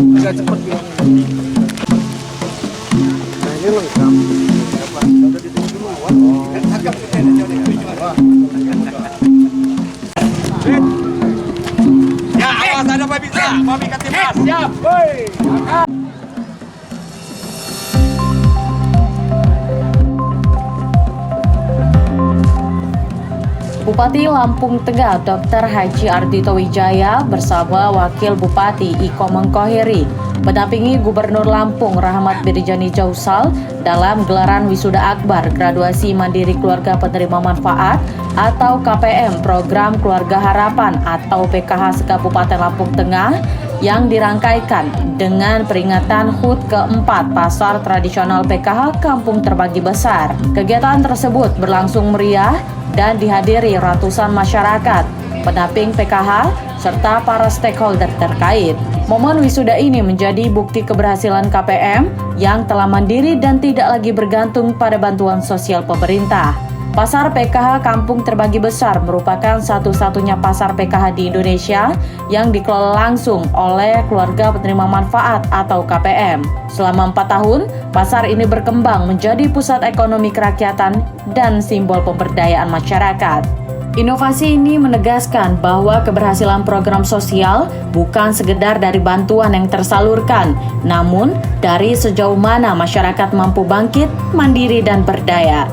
agak cepat gitu. Nah ini lengkap. Udah ditunggu dulu. Agak ya, awas ada babi bisa. Babi Katimas, siap. Woi. Bupati Lampung Tengah Dr. Haji Ardhito Wijaya bersama Wakil Bupati Iko Mengkohiri mendampingi Gubernur Lampung Rahmat Birijani Jausal dalam gelaran Wisuda Akbar Graduasi Mandiri Keluarga Penerima Manfaat atau KPM Program Keluarga Harapan atau PKH Kabupaten Lampung Tengah yang dirangkaikan dengan peringatan HUT keempat Pasar Tradisional PKH Kampung Terbagi Besar. Kegiatan tersebut berlangsung meriah dan dihadiri ratusan masyarakat, pendamping PKH, serta para stakeholder terkait. Momen wisuda ini menjadi bukti keberhasilan KPM yang telah mandiri dan tidak lagi bergantung pada bantuan sosial pemerintah. Pasar PKH Kampung Terbagi Besar merupakan satu-satunya pasar PKH di Indonesia yang dikelola langsung oleh keluarga penerima manfaat atau KPM. Selama 4 tahun, pasar ini berkembang menjadi pusat ekonomi kerakyatan dan simbol pemberdayaan masyarakat. Inovasi ini menegaskan bahwa keberhasilan program sosial bukan sekedar dari bantuan yang tersalurkan, namun dari sejauh mana masyarakat mampu bangkit, mandiri, dan berdaya.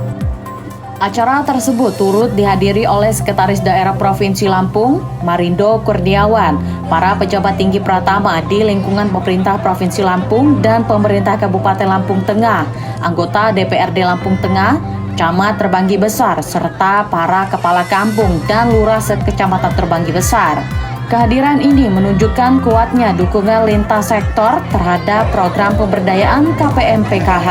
Acara tersebut turut dihadiri oleh Sekretaris Daerah Provinsi Lampung, Marindo Kurniawan, para pejabat tinggi pratama di lingkungan pemerintah Provinsi Lampung dan pemerintah Kabupaten Lampung Tengah, anggota DPRD Lampung Tengah, Camat Terbanggi Besar, serta para kepala kampung dan lurah sekecamatan Terbanggi Besar. Kehadiran ini menunjukkan kuatnya dukungan lintas sektor terhadap program pemberdayaan KPM PKH.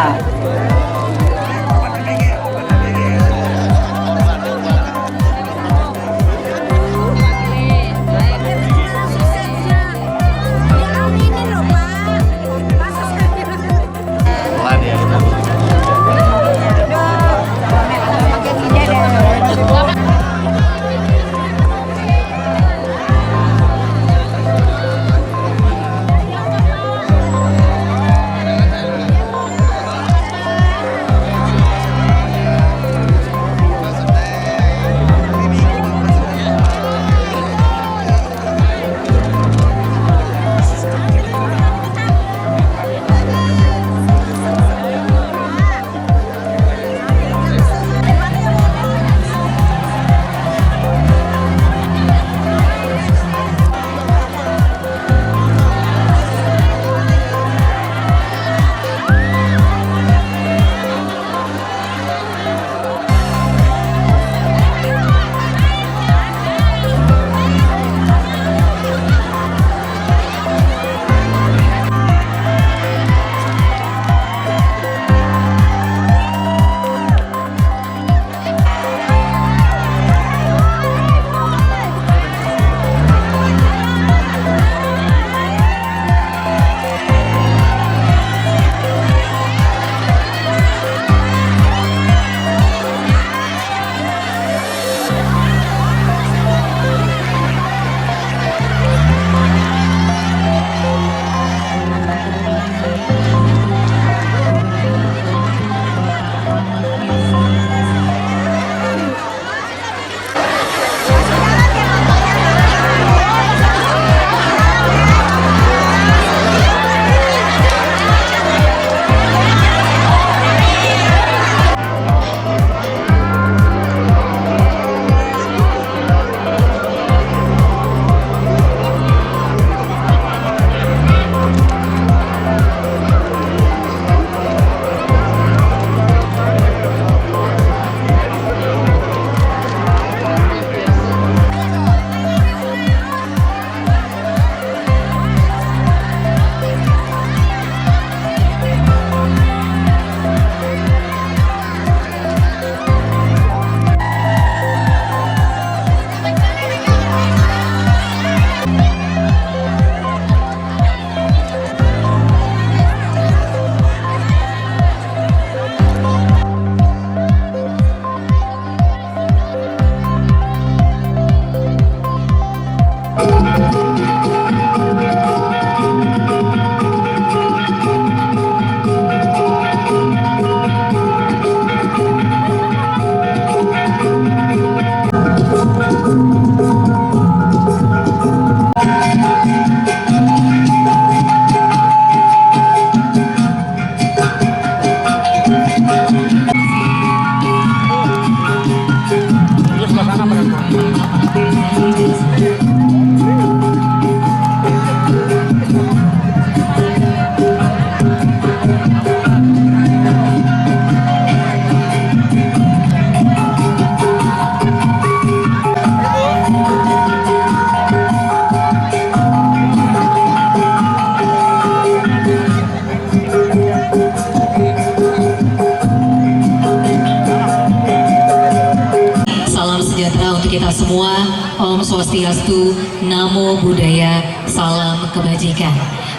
Swastiastu, Namo Buddhaya, Salam Kebajikan.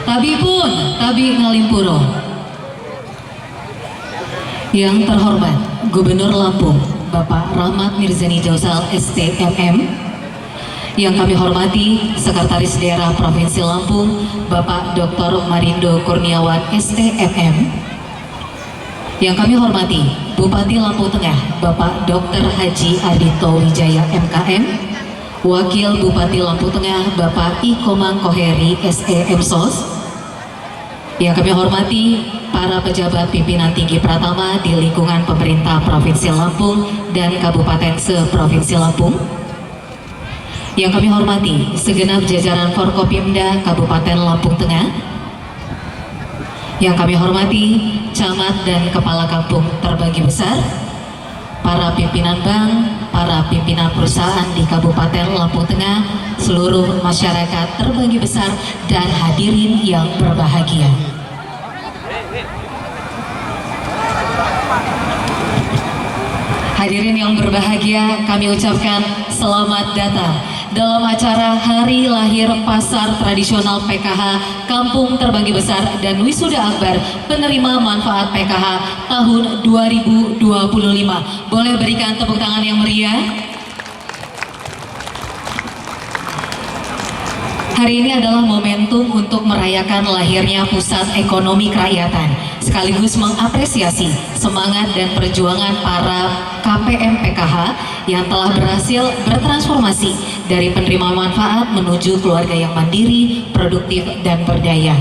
Tabi Ngalimpuro. Yang terhormat Gubernur Lampung, Bapak Rahmat Mirzani Jausal STMM. Yang kami hormati Sekretaris Daerah Provinsi Lampung, Bapak Dr. Marindo Kurniawan STMM. Yang kami hormati Bupati Lampung Tengah, Bapak Dr. Haji Ardito Wijaya MKM. Wakil Bupati Lampung Tengah, Bapak Ikomang Koheri SEMSOS. Yang kami hormati para pejabat pimpinan tinggi Pratama di lingkungan pemerintah Provinsi Lampung dan Kabupaten se-Provinsi Lampung. Yang kami hormati segenap jajaran Forkopimda Kabupaten Lampung Tengah. Yang kami hormati camat dan kepala kampung terbagi besar, para pimpinan bank, para pimpinan perusahaan di Kabupaten Lampung Tengah, seluruh masyarakat terbagi besar, dan hadirin yang berbahagia. Hadirin yang berbahagia, kami ucapkan selamat datang dalam acara Hari Lahir Pasar Tradisional PKH Kampung Terbagi Besar dan Wisuda Akbar Penerima Manfaat PKH tahun 2025. Boleh berikan tepuk tangan yang meriah? Hari ini adalah momentum untuk merayakan lahirnya Pusat Ekonomi Kerakyatan, sekaligus mengapresiasi semangat dan perjuangan para KPM PKH yang telah berhasil bertransformasi dari penerima manfaat menuju keluarga yang mandiri, produktif, dan berdaya.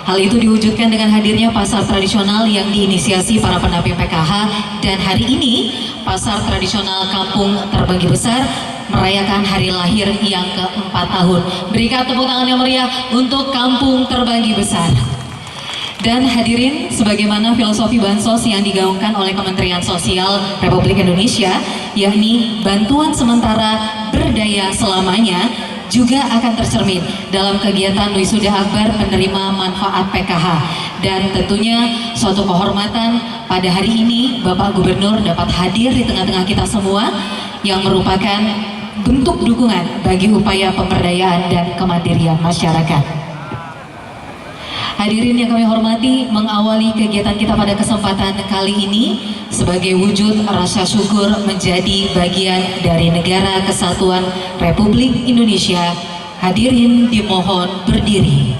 Hal itu diwujudkan dengan hadirnya pasar tradisional yang diinisiasi para pendamping PKH, dan hari ini Pasar Tradisional Kampung Terbagi Besar merayakan hari lahir yang ke-4 tahun. Berikan tepuk tangan yang meriah untuk Kampung Terbagi Besar. Dan hadirin, sebagaimana filosofi bansos yang digaungkan oleh Kementerian Sosial Republik Indonesia, yakni bantuan sementara berdaya selamanya, juga akan tercermin dalam kegiatan Wisuda Akbar Penerima Manfaat PKH. Dan tentunya suatu kehormatan pada hari ini Bapak Gubernur dapat hadir di tengah-tengah kita semua, yang merupakan bentuk dukungan bagi upaya pemberdayaan dan kemandirian masyarakat. Hadirin yang kami hormati, mengawali kegiatan kita pada kesempatan kali ini sebagai wujud rasa syukur menjadi bagian dari Negara Kesatuan Republik Indonesia, hadirin dimohon berdiri.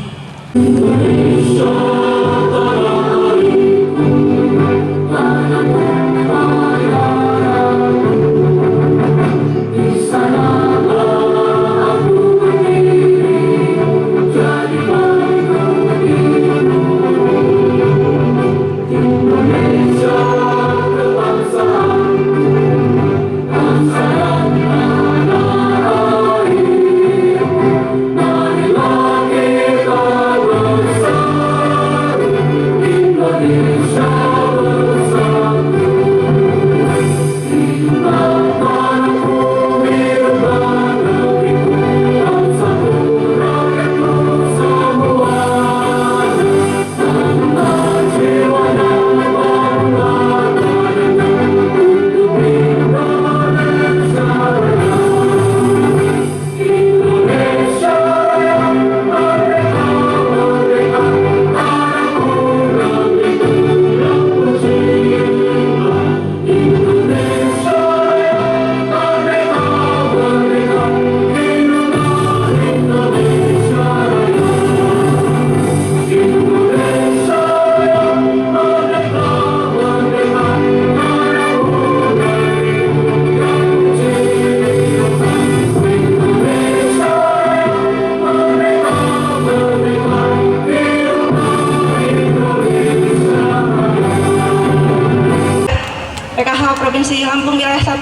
Provinsi Lampung Wilayah 1,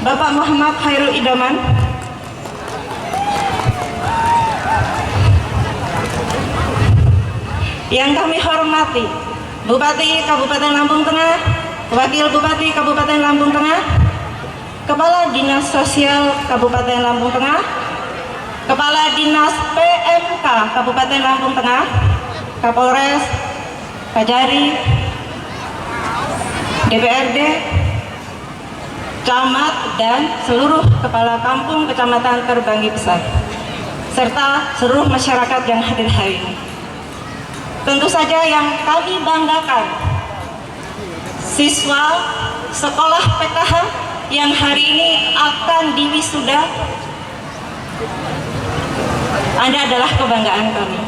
Bapak Muhammad Khairul Idaman. Yang kami hormati Bupati Kabupaten Lampung Tengah, Wakil Bupati Kabupaten Lampung Tengah, Kepala Dinas Sosial Kabupaten Lampung Tengah, Kepala Dinas PMK Kabupaten Lampung Tengah, Kapolres, Kajari, DPRD, camat, dan seluruh kepala kampung kecamatan Terbanggi Besar, serta seluruh masyarakat yang hadir hari ini. Tentu saja yang kami banggakan, siswa sekolah PKH yang hari ini akan diwisuda, Anda adalah kebanggaan kami.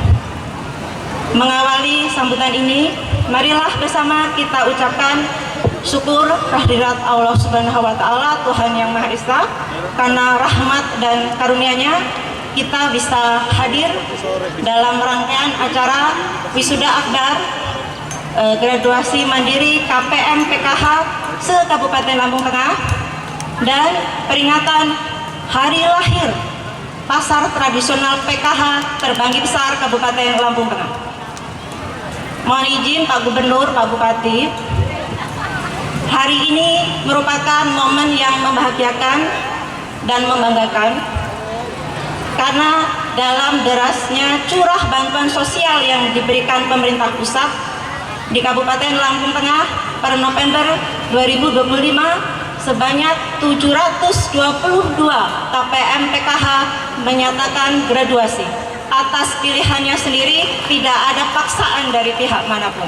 Mengawali sambutan ini, marilah bersama kita ucapkan syukur kehadirat Allah Subhanahu wa Ta'ala, Tuhan Yang Maha Esa, karena rahmat dan karunia-Nya kita bisa hadir dalam rangkaian acara wisuda akbar graduasi mandiri KPM PKH se-Kabupaten Lampung Tengah dan peringatan hari lahir pasar tradisional PKH Terbanggi Besar Kabupaten Lampung Tengah. Mohon izin Pak Gubernur, Pak Bupati, hari ini merupakan momen yang membahagiakan dan membanggakan karena dalam derasnya curah bantuan sosial yang diberikan pemerintah pusat di Kabupaten Lampung Tengah per November 2025 sebanyak 722 KPM PKH menyatakan graduasi atas pilihannya sendiri, tidak ada paksaan dari pihak manapun.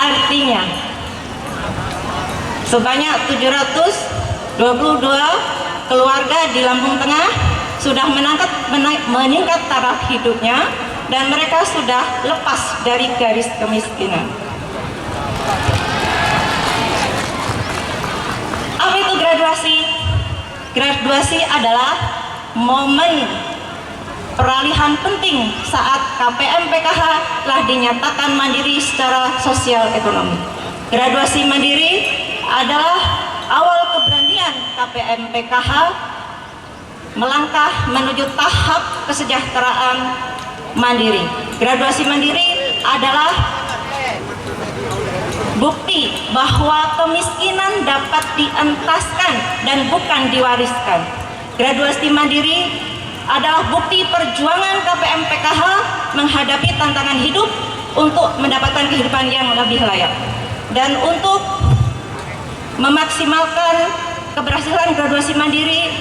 Artinya sebanyak 722 keluarga di Lampung Tengah sudah meningkat taraf hidupnya dan mereka sudah lepas dari garis kemiskinan. Apa itu graduasi? Graduasi adalah momen peralihan penting saat KPM PKH telah dinyatakan mandiri secara sosial ekonomi. Graduasi mandiri adalah awal keberanian KPM PKH melangkah menuju tahap kesejahteraan mandiri. Graduasi mandiri adalah bukti bahwa kemiskinan dapat dientaskan dan bukan diwariskan. Graduasi mandiri adalah bukti perjuangan KPM PKH menghadapi tantangan hidup untuk mendapatkan kehidupan yang lebih layak. Dan untuk memaksimalkan keberhasilan graduasi mandiri,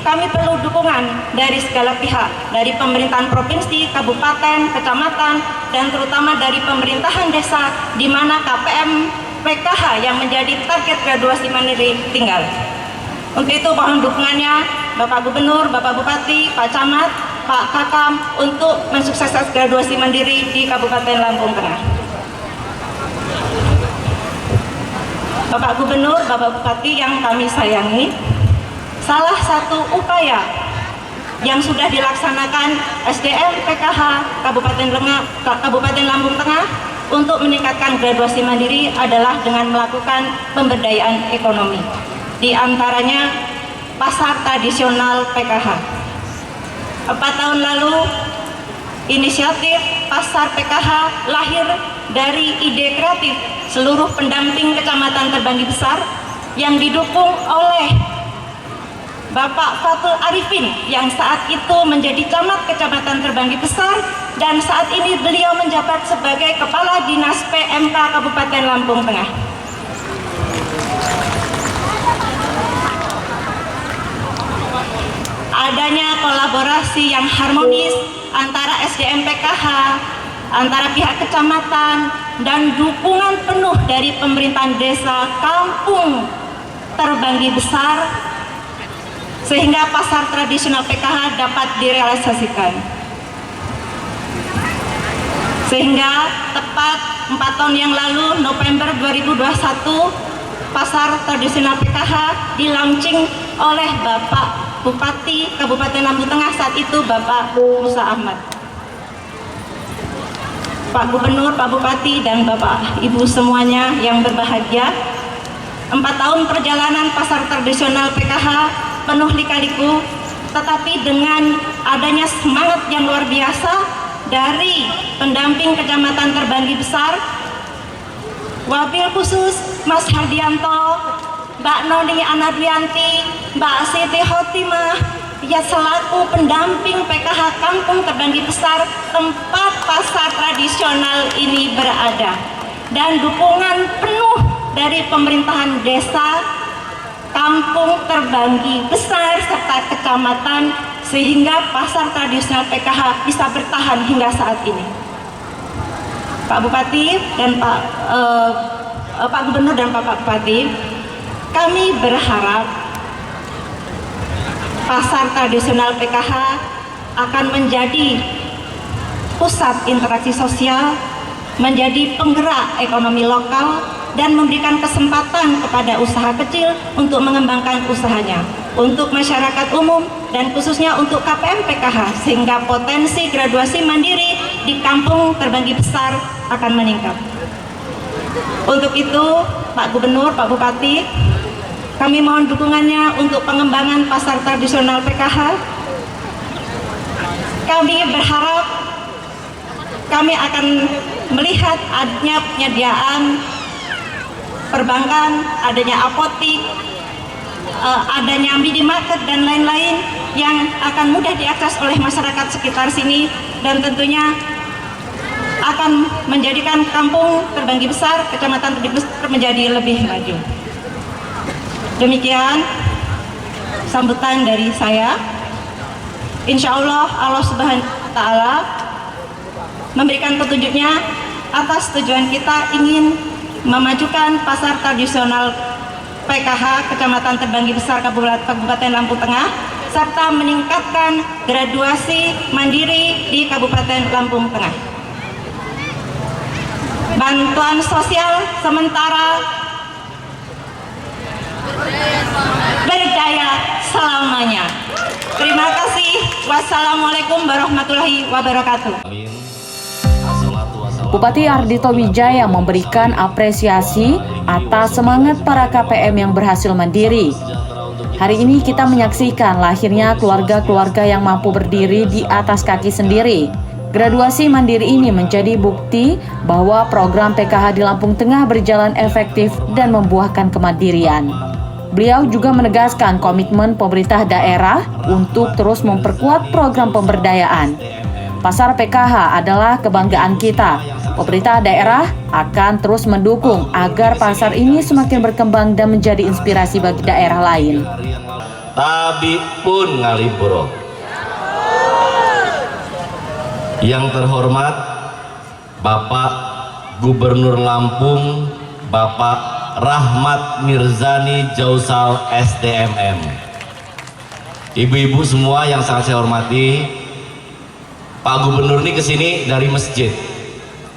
kami perlu dukungan dari segala pihak, dari pemerintahan provinsi, kabupaten, kecamatan, dan terutama dari pemerintahan desa di mana KPM PKH yang menjadi target graduasi mandiri tinggal. Untuk itu mohon dukungannya Bapak Gubernur, Bapak Bupati, Pak Camat, Pak Kakam untuk mensukseskan graduasi mandiri di Kabupaten Lampung Tengah. Bapak Gubernur, Bapak Bupati yang kami sayangi, salah satu upaya yang sudah dilaksanakan SDM PKH Kabupaten Lampung Tengah untuk meningkatkan graduasi mandiri adalah dengan melakukan pemberdayaan ekonomi. Di antaranya pasar tradisional PKH. 4 tahun lalu inisiatif pasar PKH lahir dari ide kreatif seluruh pendamping Kecamatan Terbanggi Besar yang didukung oleh Bapak Fatul Arifin yang saat itu menjadi camat Kecamatan Terbanggi Besar dan saat ini beliau menjabat sebagai Kepala Dinas PMK Kabupaten Lampung Tengah. Adanya kolaborasi yang harmonis antara SDM PKH, antara pihak kecamatan, dan dukungan penuh dari pemerintahan desa Kampung Terbanggi Besar sehingga pasar tradisional PKH dapat direalisasikan. Sehingga tepat 4 tahun yang lalu, November 2021, pasar tradisional PKH di-launching oleh Bapak Bupati Kabupaten Lampung Tengah saat itu, Bapak Musa Ahmad. Pak Gubernur, Pak Bupati, dan Bapak Ibu semuanya yang berbahagia, 4 tahun perjalanan pasar tradisional PKH penuh lika-liku, tetapi dengan adanya semangat yang luar biasa dari pendamping Kecamatan Terbanggi Besar, wabil khusus Mas Hardianto, Mbak Noni Anadwianti, Mbak Siti Khotimah, ya selaku pendamping PKH Kampung Terbanggi Besar tempat pasar tradisional ini berada, dan dukungan penuh dari pemerintahan desa, kampung terbanggi besar, serta kecamatan, sehingga pasar tradisional PKH bisa bertahan hingga saat ini. Pak Bupati dan Pak Gubernur dan Pak Bupati, kami berharap pasar tradisional PKH akan menjadi pusat interaksi sosial, menjadi penggerak ekonomi lokal, dan memberikan kesempatan kepada usaha kecil untuk mengembangkan usahanya, untuk masyarakat umum, dan khususnya untuk KPM PKH, sehingga potensi graduasi mandiri di kampung terbanggi besar akan meningkat. Untuk itu, Pak Gubernur, Pak Bupati, kami mohon dukungannya untuk pengembangan pasar tradisional PKH. Kami berharap kami akan melihat adanya penyediaan perbankan, adanya apotik, adanya minimarket dan lain-lain yang akan mudah diakses oleh masyarakat sekitar sini, dan tentunya akan menjadikan kampung terbanggi besar, kecamatan terbanggi besar menjadi lebih maju. Demikian sambutan dari saya. Insya Allah Allah Subhanahu wa Ta'ala memberikan petunjuknya atas tujuan kita ingin memajukan pasar tradisional PKH Kecamatan Terbanggi Besar Kabupaten Lampung Tengah, serta meningkatkan graduasi mandiri di Kabupaten Lampung Tengah. Bantuan sosial sementara berdaya selamanya. Terima kasih. Wassalamualaikum warahmatullahi wabarakatuh. Bupati Ardhito Wijaya memberikan apresiasi atas semangat para KPM yang berhasil mandiri. Hari ini kita menyaksikan lahirnya keluarga-keluarga yang mampu berdiri di atas kaki sendiri. Graduasi mandiri ini menjadi bukti bahwa program PKH di Lampung Tengah berjalan efektif dan membuahkan kemandirian. Beliau juga menegaskan komitmen pemerintah daerah untuk terus memperkuat program pemberdayaan. Pasar PKH adalah kebanggaan kita. Pemerintah daerah akan terus mendukung agar pasar ini semakin berkembang dan menjadi inspirasi bagi daerah lain. Tabi pun ngalipuro. Yang terhormat Bapak Gubernur Lampung, Bapak Rahmat Mirzani Jausal SDMM. Ibu-ibu semua yang sangat saya hormati, Pak Gubernur ini kesini dari masjid.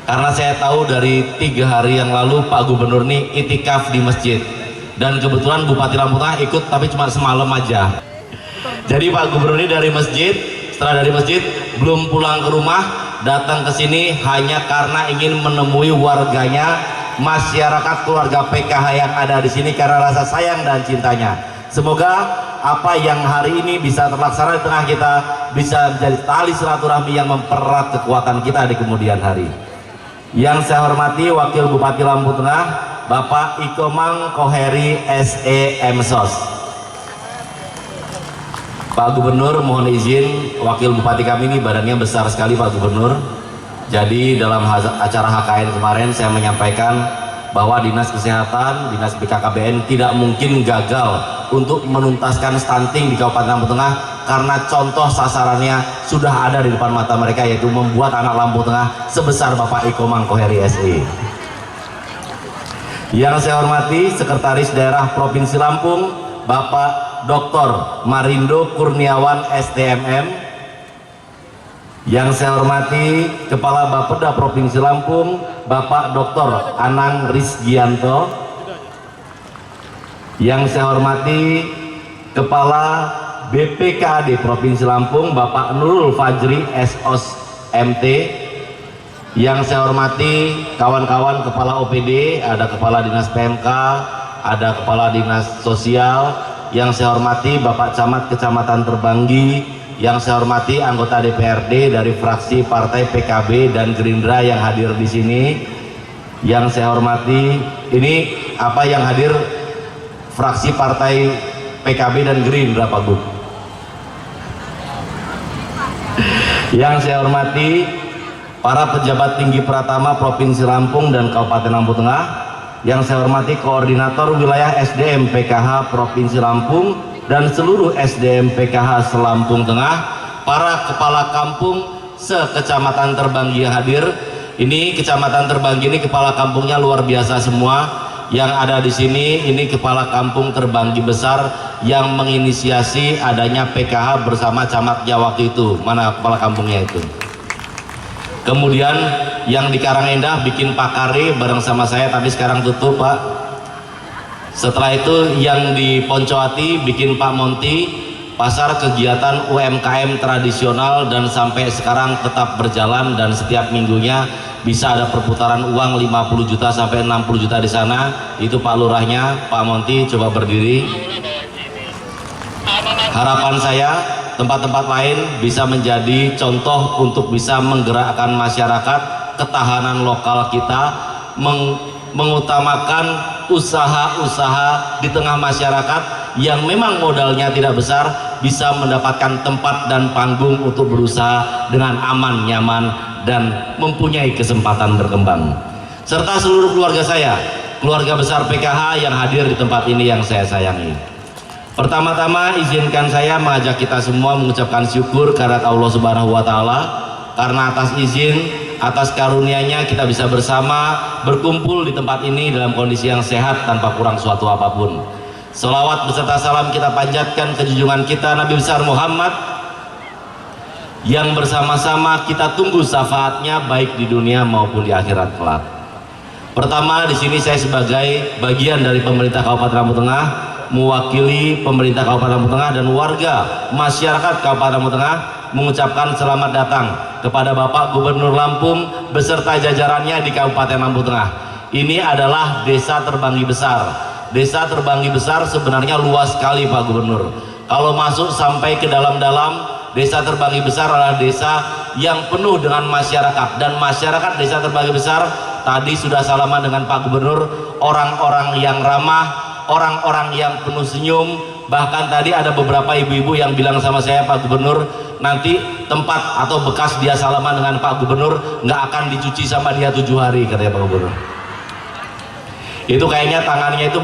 Karena saya tahu dari 3 hari yang lalu Pak Gubernur ini itikaf di masjid. Dan kebetulan Bupati Lampung Tengah ikut, tapi cuma semalam aja. Jadi Pak Gubernur ini dari masjid, setelah dari masjid belum pulang ke rumah, datang ke sini hanya karena ingin menemui warganya, masyarakat keluarga PKH yang ada di sini, karena rasa sayang dan cintanya. Semoga apa yang hari ini bisa terlaksana di tengah kita bisa menjadi tali silaturahmi yang mempererat kekuatan kita di kemudian hari. Yang saya hormati Wakil Bupati Lampung Tengah, Bapak Ikomang Koheri SE Emsos. Pak Gubernur, mohon izin, Wakil Bupati kami ini badannya besar sekali Pak Gubernur. Jadi dalam acara HKN kemarin saya menyampaikan bahwa Dinas Kesehatan, Dinas BKKBN tidak mungkin gagal untuk menuntaskan stunting di Kabupaten Lampung Tengah, karena contoh sasarannya sudah ada di depan mata mereka, yaitu membuat anak Lampung Tengah sebesar Bapak Ikomang Koheri SE. Yang saya hormati Sekretaris Daerah Provinsi Lampung, Bapak Dr. Marindo Kurniawan SDMM. Yang saya hormati Kepala Bapeda Provinsi Lampung, Bapak Dr. Anang Rizgianto. Yang saya hormati Kepala BPKAD Provinsi Lampung, Bapak Nurul Fajri SOS MT. Yang saya hormati kawan-kawan Kepala OPD, ada Kepala Dinas PMK, ada Kepala Dinas Sosial. Yang saya hormati Bapak Camat Kecamatan Terbanggi. Yang saya hormati anggota DPRD dari fraksi Partai PKB dan Gerindra yang hadir di sini. Yang saya hormati, ini apa yang hadir fraksi Partai PKB dan Gerindra Pak Bu. Yang saya hormati para pejabat tinggi Pratama Provinsi Lampung dan Kabupaten Lampung Tengah, yang saya hormati Koordinator Wilayah SDM PKH Provinsi Lampung dan seluruh SDM PKH se-Lampung Tengah, para kepala kampung se-Kecamatan Terbanggi yang hadir. Ini Kecamatan Terbanggi ini kepala kampungnya luar biasa semua. Yang ada di sini ini kepala kampung Terbanggi besar yang menginisiasi adanya PKH bersama camatnya waktu itu. Mana kepala kampungnya itu? Kemudian yang di Karangendah bikin Pak Kare bareng sama saya, tapi sekarang tutup Pak. Setelah itu yang di Poncowati bikin Pak Monti, pasar kegiatan UMKM tradisional dan sampai sekarang tetap berjalan dan setiap minggunya bisa ada perputaran uang 50 juta sampai 60 juta di sana. Itu Pak Lurahnya, Pak Monti coba berdiri. Harapan saya tempat-tempat lain bisa menjadi contoh untuk bisa menggerakkan masyarakat, ketahanan lokal kita, mengutamakan usaha-usaha di tengah masyarakat yang memang modalnya tidak besar, bisa mendapatkan tempat dan panggung untuk berusaha dengan aman, nyaman, dan mempunyai kesempatan berkembang. Serta seluruh keluarga saya, keluarga besar PKH yang hadir di tempat ini yang saya sayangi. Pertama-tama izinkan saya mengajak kita semua mengucapkan syukur kehadirat Allah Subhanahu wa Ta'ala, karena atas izin, atas karunia-Nya kita bisa bersama berkumpul di tempat ini dalam kondisi yang sehat tanpa kurang suatu apapun. Selawat beserta salam kita panjatkan ke junjungan kita Nabi besar Muhammad, yang bersama-sama kita tunggu syafaatnya baik di dunia maupun di akhirat kelak. Pertama, di sini saya sebagai bagian dari pemerintah Kabupaten Lampung Tengah, mewakili pemerintah Kabupaten Lampung Tengah dan warga masyarakat Kabupaten Lampung Tengah mengucapkan selamat datang kepada Bapak Gubernur Lampung beserta jajarannya di Kabupaten Lampung Tengah. Ini adalah Desa Terbanggi Besar. Desa Terbanggi Besar sebenarnya luas sekali Pak Gubernur. Kalau masuk sampai ke dalam-dalam, Desa Terbanggi Besar adalah desa yang penuh dengan masyarakat, dan masyarakat Desa Terbanggi Besar tadi sudah salaman dengan Pak Gubernur, orang-orang yang ramah, orang-orang yang penuh senyum. Bahkan tadi ada beberapa ibu-ibu yang bilang sama saya, Pak Gubernur, nanti tempat atau bekas dia salaman dengan Pak Gubernur nggak akan dicuci sama dia 7 hari, katanya Pak Gubernur. Itu kayaknya tangannya itu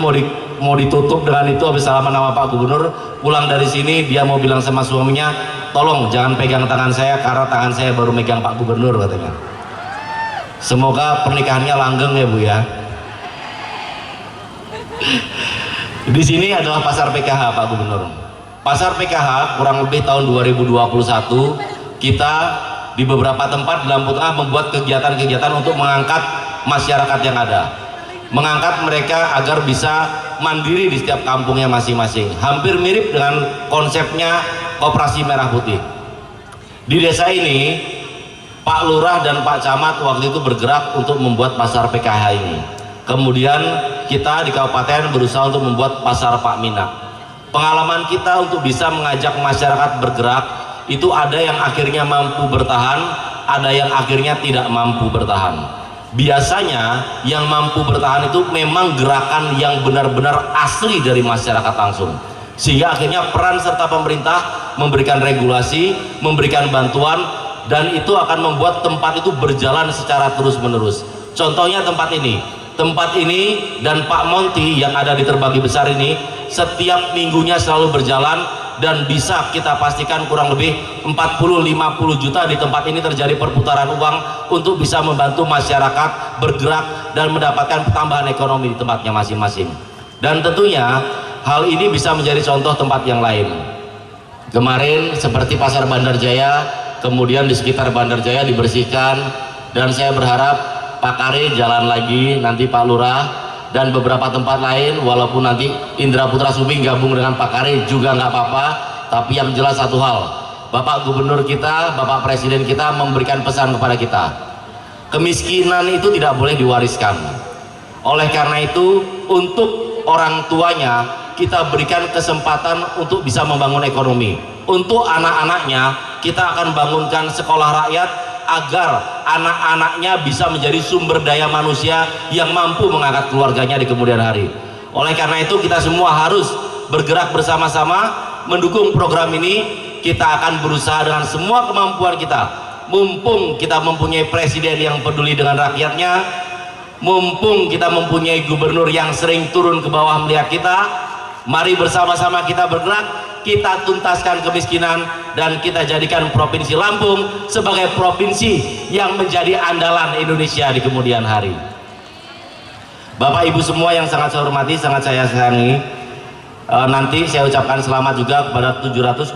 mau ditutup dengan itu habis salaman sama Pak Gubernur. Pulang dari sini dia mau bilang sama suaminya, tolong jangan pegang tangan saya karena tangan saya baru megang Pak Gubernur, katanya. Semoga pernikahannya langgeng ya Bu ya. Di sini adalah pasar PKH Pak Gubernur. Pasar PKH kurang lebih tahun 2021 kita di beberapa tempat di Lampung Tengah membuat kegiatan-kegiatan untuk mengangkat masyarakat yang ada, mengangkat mereka agar bisa mandiri di setiap kampungnya masing-masing. Hampir mirip dengan konsepnya Koperasi Merah Putih. Di desa ini Pak Lurah dan Pak Camat waktu itu bergerak untuk membuat pasar PKH ini. Kemudian kita di kabupaten berusaha untuk membuat pasar Pak Mina. Pengalaman kita untuk bisa mengajak masyarakat bergerak itu ada yang akhirnya mampu bertahan, ada yang akhirnya tidak mampu bertahan. Biasanya yang mampu bertahan itu memang gerakan yang benar-benar asli dari masyarakat langsung, sehingga akhirnya peran serta pemerintah memberikan regulasi, memberikan bantuan, dan itu akan membuat tempat itu berjalan secara terus-menerus. Contohnya tempat ini dan Pak Monti yang ada di Terbanggi Besar ini setiap minggunya selalu berjalan, dan bisa kita pastikan kurang lebih 40-50 juta di tempat ini terjadi perputaran uang untuk bisa membantu masyarakat bergerak dan mendapatkan tambahan ekonomi di tempatnya masing-masing. Dan tentunya hal ini bisa menjadi contoh tempat yang lain. Kemarin seperti Pasar Bandar Jaya, kemudian di sekitar Bandar Jaya dibersihkan, dan saya berharap Pak Kare jalan lagi, nanti Pak Lurah dan beberapa tempat lain, walaupun nanti Indra Putra Suming gabung dengan Pak Kare juga nggak apa-apa. Tapi yang jelas satu hal, Bapak Gubernur kita, Bapak Presiden kita memberikan pesan kepada kita, kemiskinan itu tidak boleh diwariskan. Oleh karena itu, untuk orang tuanya kita berikan kesempatan untuk bisa membangun ekonomi. Untuk anak-anaknya kita akan bangunkan sekolah rakyat agar anak-anaknya bisa menjadi sumber daya manusia yang mampu mengangkat keluarganya di kemudian hari. Oleh karena itu kita semua harus bergerak bersama-sama mendukung program ini. Kita akan berusaha dengan semua kemampuan kita, mumpung kita mempunyai presiden yang peduli dengan rakyatnya, mumpung kita mempunyai gubernur yang sering turun ke bawah melihat kita, mari bersama-sama kita bergerak, kita tuntaskan kemiskinan, dan kita jadikan Provinsi Lampung sebagai provinsi yang menjadi andalan Indonesia di kemudian hari. Bapak Ibu semua yang sangat saya hormati, sangat saya sayangi, nanti saya ucapkan selamat juga kepada 712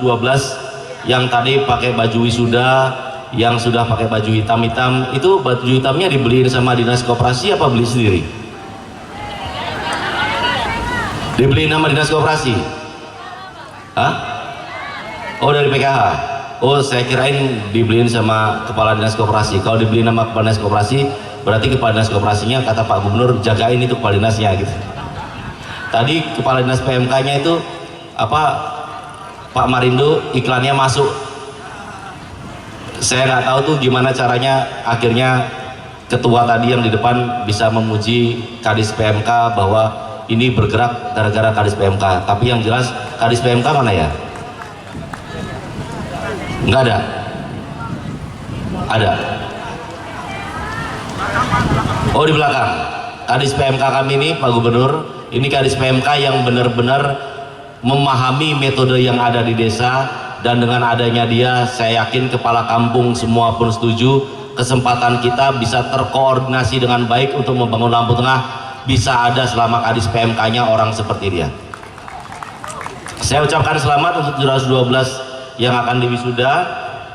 yang tadi pakai baju wisuda, yang sudah pakai baju hitam-hitam. Itu baju hitamnya dibeliin sama dinas koperasi apa beli sendiri? Dibeliin sama dinas koperasi? Hah? Oh, dari PKH. Oh, saya kirain dibeliin sama kepala dinas koperasi. Kalau dibeliin sama kepala dinas koperasi, berarti kepala dinas koperasinya kata Pak Gubernur jagain itu kepala dinasnya gitu. Tadi kepala dinas PMK-nya itu apa, Pak Marindo, iklannya masuk. Saya nggak tahu tuh gimana caranya akhirnya ketua tadi yang di depan bisa memuji Kadis PMK bahwa ini bergerak gara-gara Kadis PMK. Tapi yang jelas Kadis PMK mana ya? Nggak ada. Ada. Oh, di belakang. Kadis PMK kami ini, Pak Gubernur, ini Kadis PMK yang benar-benar memahami metode yang ada di desa, dan dengan adanya dia, saya yakin kepala kampung semua pun setuju kesempatan kita bisa terkoordinasi dengan baik untuk membangun Lampung Tengah bisa ada selama Kadis PMK-nya orang seperti dia. Saya ucapkan selamat untuk 712 yang akan diwisuda.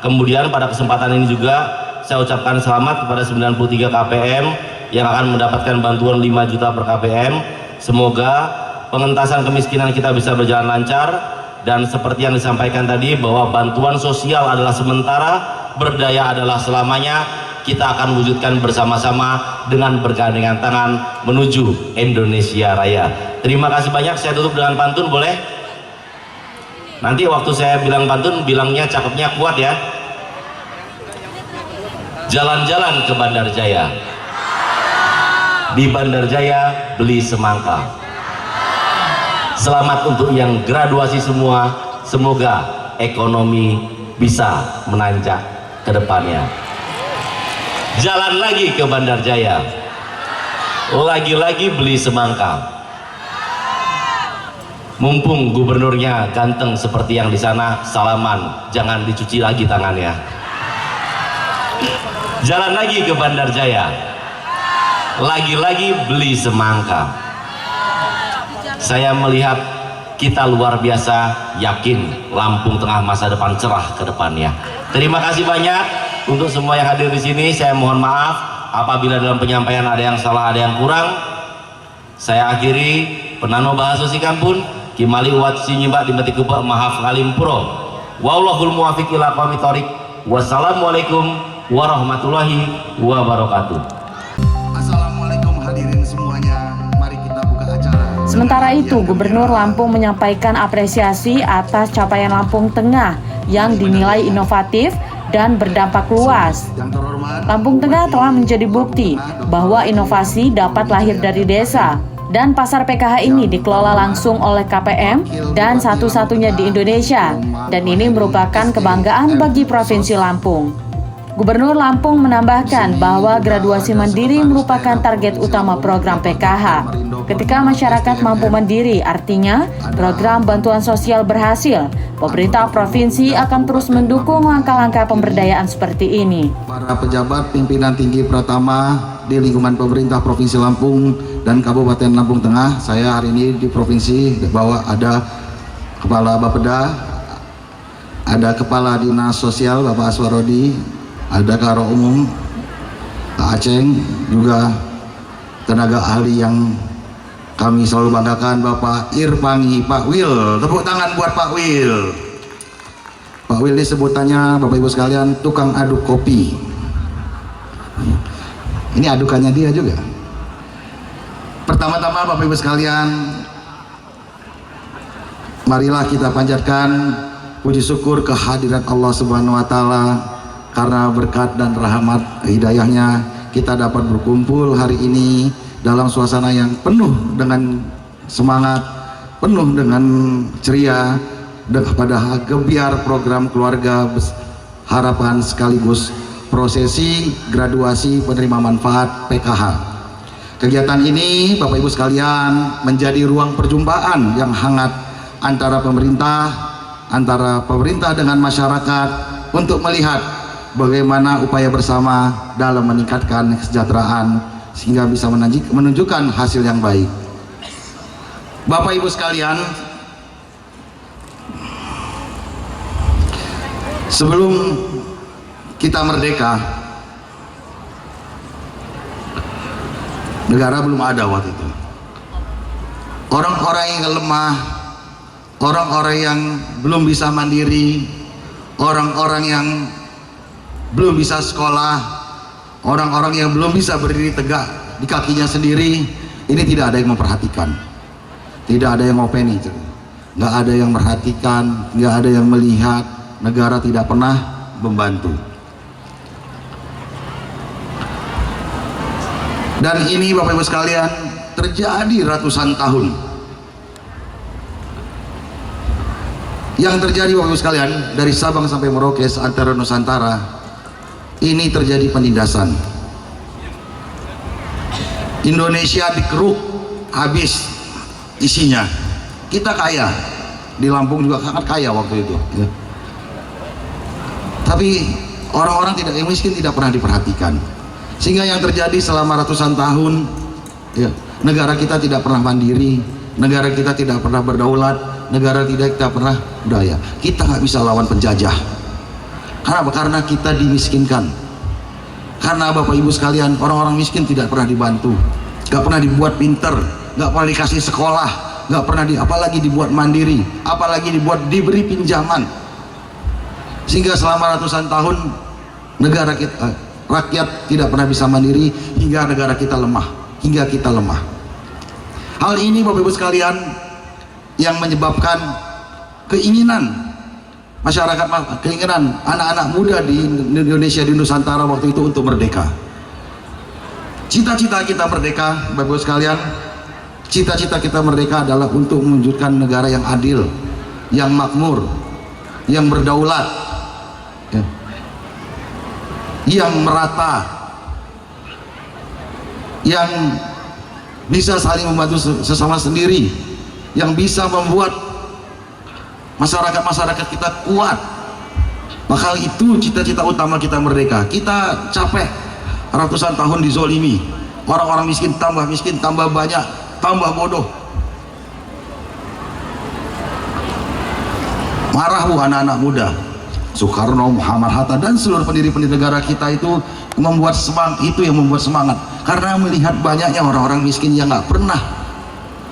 Kemudian pada kesempatan ini juga saya ucapkan selamat kepada 93 KPM yang akan mendapatkan bantuan 5 juta per KPM. Semoga pengentasan kemiskinan kita bisa berjalan lancar, dan seperti yang disampaikan tadi bahwa bantuan sosial adalah sementara, berdaya adalah selamanya. Kita akan wujudkan bersama-sama dengan bergandengan tangan menuju Indonesia Raya. Terima kasih banyak. Saya tutup dengan pantun, boleh? Nanti waktu saya bilang pantun, bilangnya cakepnya kuat ya. Jalan-jalan ke Bandar Jaya, di Bandar Jaya beli semangka. Selamat untuk yang graduasi semua, semoga ekonomi bisa menanjak ke depannya. Jalan lagi ke Bandar Jaya, lagi-lagi beli semangka. Mumpung gubernurnya ganteng seperti yang di sana, salaman, jangan dicuci lagi tangannya. Jalan lagi ke Bandar Jaya, lagi-lagi beli semangka. Saya melihat kita luar biasa yakin Lampung Tengah masa depan cerah ke depannya. Terima kasih banyak untuk semua yang hadir di sini. Saya mohon maaf apabila dalam penyampaian ada yang salah, ada yang kurang. Saya akhiri penano bahasa sikampun kimali uat sinyibak di mati kubak maaf ngalimpuro. Wallahul muwafiq ila aqwamit thoriq. Wassalamualaikum warahmatullahi wabarakatuh. Assalamualaikum hadirin semuanya. Mari kita buka acara. Sementara itu, Gubernur Lampung menyampaikan apresiasi atas capaian Lampung Tengah yang dinilai inovatif dan berdampak luas. Lampung Tengah telah menjadi bukti bahwa inovasi dapat lahir dari desa, dan pasar PKH ini dikelola langsung oleh KPM dan satu-satunya di Indonesia, dan ini merupakan kebanggaan bagi Provinsi Lampung. Gubernur Lampung menambahkan bahwa graduasi mandiri merupakan target utama program PKH. Ketika masyarakat mampu mandiri, artinya program bantuan sosial berhasil. Pemerintah provinsi akan terus mendukung langkah-langkah pemberdayaan seperti ini. Para pejabat pimpinan tinggi Pratama di lingkungan pemerintah Provinsi Lampung dan Kabupaten Lampung Tengah, saya hari ini di provinsi bahwa ada Kepala Bapeda, ada Kepala Dinas Sosial Bapak Aswarodi, ada Karo Umum Pak Aceng, juga tenaga ahli yang kami selalu banggakan Bapak Irpangi, Pak Wil. Tepuk tangan buat Pak Wil. Pak Wil ini sebutannya Bapak Ibu sekalian tukang aduk kopi. Ini adukannya dia juga. Pertama-tama Bapak Ibu sekalian, marilah kita panjatkan puji syukur kehadirat Allah Subhanahu wa taala. Karena berkat dan rahmat hidayahnya kita dapat berkumpul hari ini dalam suasana yang penuh dengan semangat, penuh dengan ceria, pada gebiar program keluarga harapan sekaligus prosesi graduasi penerima manfaat PKH. Kegiatan ini Bapak Ibu sekalian menjadi ruang perjumpaan yang hangat antara pemerintah dengan masyarakat untuk melihat bagaimana upaya bersama dalam meningkatkan kesejahteraan sehingga bisa menunjukkan hasil yang baik. Bapak Ibu sekalian, sebelum kita merdeka, negara belum ada waktu itu. Orang-orang yang lemah, orang-orang yang belum bisa mandiri, orang-orang yang belum bisa sekolah, orang-orang yang belum bisa berdiri tegak di kakinya sendiri, ini tidak ada yang memperhatikan, tidak ada yang ngopeni, nggak ada yang memperhatikan, nggak ada yang melihat. Negara tidak pernah membantu. Dan ini Bapak Ibu sekalian terjadi ratusan tahun. Yang terjadi Bapak Ibu sekalian dari Sabang sampai Merauke antara Nusantara, ini terjadi penindasan. Indonesia dikeruk habis isinya. Kita kaya, di Lampung juga sangat kaya waktu itu, ya. Tapi orang-orang yang miskin tidak pernah diperhatikan, sehingga yang terjadi selama ratusan tahun, ya, negara kita tidak pernah mandiri, negara kita tidak pernah berdaulat, negara kita pernah budaya. Kita nggak bisa lawan penjajah. Karena apa? Karena kita dimiskinkan. Karena Bapak Ibu sekalian, orang-orang miskin tidak pernah dibantu, nggak pernah dibuat pinter, nggak pernah dikasih sekolah, nggak pernah apalagi dibuat mandiri, apalagi diberi pinjaman. Sehingga selama ratusan tahun negara kita, rakyat tidak pernah bisa mandiri, hingga negara kita lemah, hingga kita lemah. Hal ini Bapak Ibu sekalian yang menyebabkan keinginan masyarakat, keinginan anak-anak muda di Indonesia, di Nusantara waktu itu untuk merdeka. Cita-cita kita merdeka, Bapak Ibu sekalian, cita-cita kita merdeka adalah untuk mewujudkan negara yang adil, yang makmur, yang berdaulat, ya, yang merata, yang bisa saling membantu sesama sendiri, yang bisa membuat masyarakat kita kuat. Maka itu cita-cita utama kita merdeka. Kita capek ratusan tahun dizolimi, orang-orang miskin, tambah banyak, tambah bodoh. Marah bu anak-anak muda, Soekarno, Muhammad Hatta dan seluruh pendiri-pendiri negara kita itu membuat semangat, karena melihat banyaknya orang-orang miskin yang nggak pernah,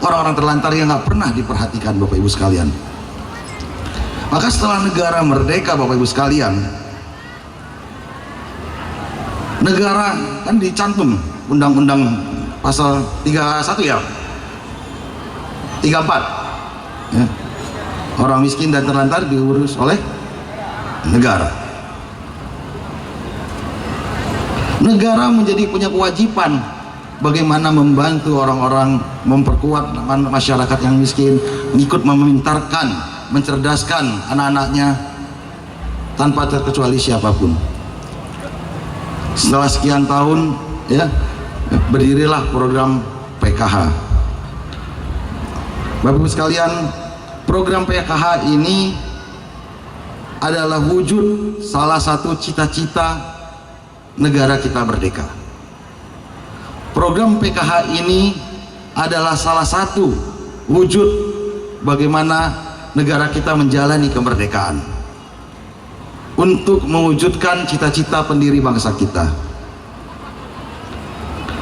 orang-orang terlantar yang nggak pernah diperhatikan Bapak Ibu sekalian. Maka setelah negara merdeka Bapak Ibu sekalian, negara kan dicantum undang-undang pasal 31 ya, 34 ya. Orang miskin dan terlantar diurus oleh negara. Negara menjadi punya kewajiban bagaimana membantu orang-orang, memperkuat masyarakat yang miskin, ikut memintarkan, mencerdaskan anak-anaknya tanpa terkecuali siapapun. Setelah sekian tahun, ya, berdirilah program PKH. Bapak Ibu sekalian, program PKH ini adalah wujud salah satu cita-cita negara kita merdeka. Program PKH ini adalah salah satu wujud bagaimana negara kita menjalani kemerdekaan untuk mewujudkan cita-cita pendiri bangsa kita.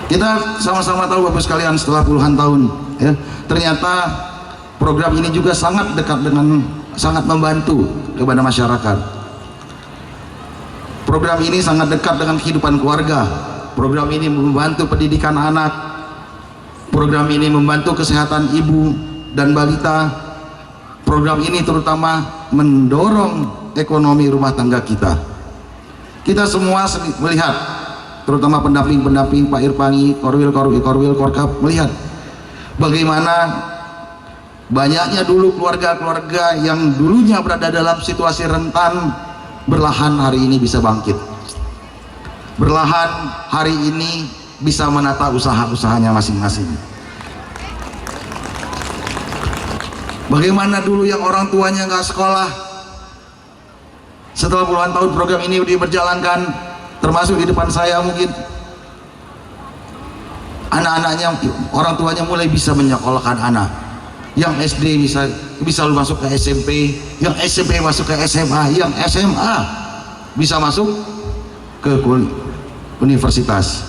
Kita sama-sama tahu Bapak sekalian, setelah puluhan tahun, ya, ternyata program ini juga sangat membantu kepada masyarakat. Program ini sangat dekat dengan kehidupan keluarga. Program ini membantu pendidikan anak. Program ini membantu kesehatan ibu dan balita. Program ini terutama mendorong ekonomi rumah tangga kita. Kita semua melihat, terutama pendamping-pendamping Pak Irpani, Korwil, Korkap, melihat bagaimana banyaknya dulu keluarga-keluarga yang dulunya berada dalam situasi rentan, berlahan hari ini bisa bangkit. Berlahan hari ini bisa menata usaha-usahanya masing-masing. Bagaimana dulu yang orang tuanya nggak sekolah, setelah puluhan tahun program ini diberjalankan, termasuk di depan saya mungkin, anak-anaknya, orang tuanya mulai bisa menyekolahkan anak. Yang SD bisa masuk ke SMP, yang SMP masuk ke SMA, yang SMA bisa masuk ke universitas.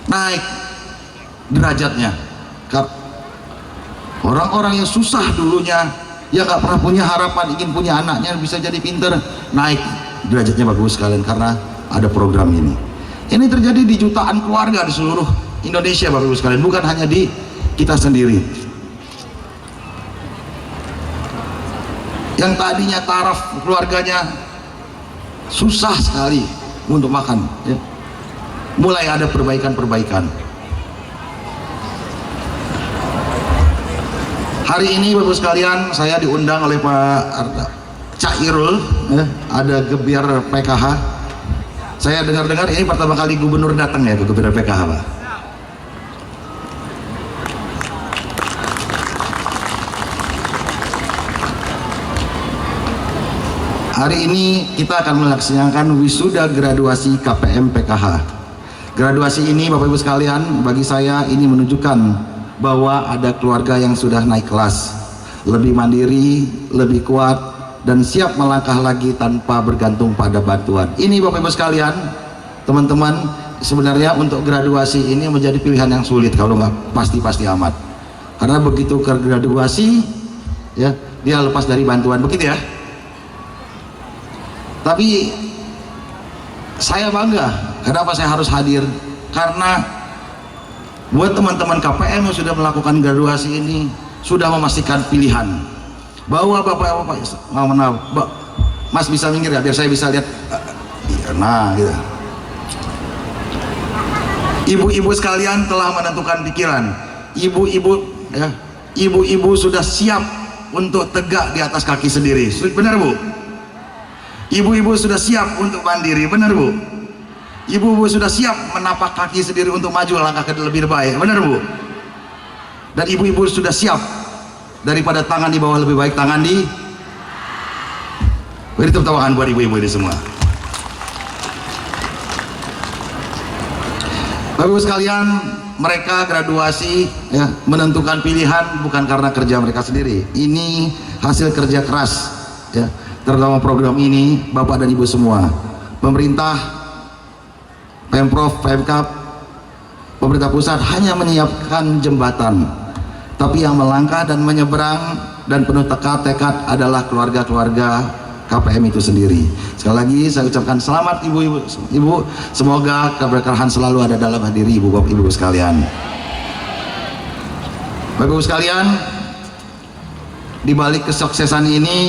Naik derajatnya. Orang-orang yang susah dulunya, yang gak pernah punya harapan ingin punya anaknya bisa jadi pinter, naik derajatnya bagus sekalian karena ada program ini. Ini terjadi di jutaan keluarga di seluruh Indonesia Bapak Ibu sekalian, bukan hanya di kita sendiri. Yang tadinya taraf keluarganya susah sekali untuk makan, ya, mulai ada perbaikan-perbaikan. Hari ini Bapak sekalian, saya diundang oleh Pak Cak Irul, ya, ada gebiar PKH. Saya dengar-dengar ini pertama kali gubernur datang ya ke gebiar PKH, Pak. Hari ini kita akan melaksanakan wisuda graduasi KPM PKH. Graduasi ini Bapak Ibu sekalian, bagi saya ini menunjukkan bahwa ada keluarga yang sudah naik kelas, lebih mandiri, lebih kuat, dan siap melangkah lagi tanpa bergantung pada bantuan. Ini Bapak Ibu sekalian, teman-teman, sebenarnya untuk graduasi ini menjadi pilihan yang sulit kalau nggak pasti-pasti amat. Karena begitu ke graduasi, ya, dia lepas dari bantuan, begitu ya. Tapi saya bangga, kenapa saya harus hadir? Karena buat teman-teman KPM yang sudah melakukan graduasi ini sudah memastikan pilihan bahwa bapak-bapak, Mas bisa minggir ya biar saya bisa lihat. Nah, gitu. Ibu-ibu sekalian telah menentukan pikiran. Ibu-ibu, ya, ibu-ibu sudah siap untuk tegak di atas kaki sendiri. Benar Bu? Ibu-ibu sudah siap untuk mandiri, benar Bu? Ibu-ibu sudah siap menapak kaki sendiri untuk maju langkah ke lebih baik, benar Bu? Dan ibu-ibu sudah siap daripada tangan di bawah lebih baik tangan di. Beri tepuk tangan buat ibu-ibu ini semua. Bapak-ibu sekalian, mereka graduasi, ya, menentukan pilihan bukan karena kerja mereka sendiri. Ini hasil kerja keras, ya. Terutama program ini Bapak dan Ibu semua, pemerintah, Pemprov, Pemkab, pemerintah pusat hanya menyiapkan jembatan, tapi yang melangkah dan menyeberang dan penuh tekad adalah keluarga-keluarga KPM itu sendiri. Sekali lagi saya ucapkan selamat ibu-ibu, semoga keberkahan selalu ada dalam diri ibu bapak ibu sekalian. Bapak ibu sekalian, di balik kesuksesan ini